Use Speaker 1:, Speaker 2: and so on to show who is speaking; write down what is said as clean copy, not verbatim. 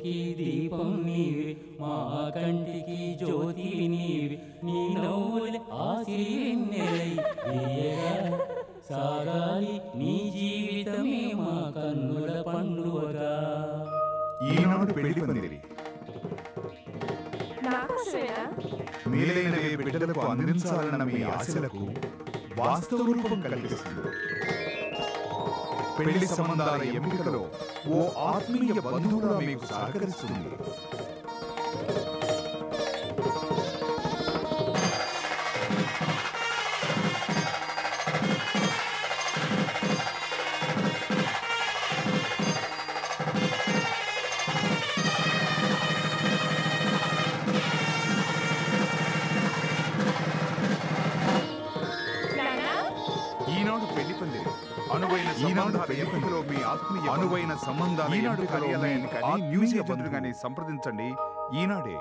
Speaker 1: ఇంటికి దీపం నీవే, మా కంటికి జ్యోతి నీవే. నీ నవ్వుల ఆశీర్వెన్నెలై వేయగా సాగాలి నీ జీవితమే మా కన్నుల పండువగా.
Speaker 2: ఈనాడు పెళ్లి పందిరి మేలైనవే బిడ్డలకు అందించాలన్న మీ ఆశలకు వాస్తవ రూపం కల్పిస్తుంది. పెళ్లి సంబంధాల ఎంపికలో ఓ ఆత్మీయ బంధువుగా మీకు సహకరిస్తుంది. ఈనాడు పెళ్లి పందిరి అనువైన సంబంధాల ఎంపికలో మీ ఆత్మీయ బంధువులను సంప్రదించండి ఈనాడే.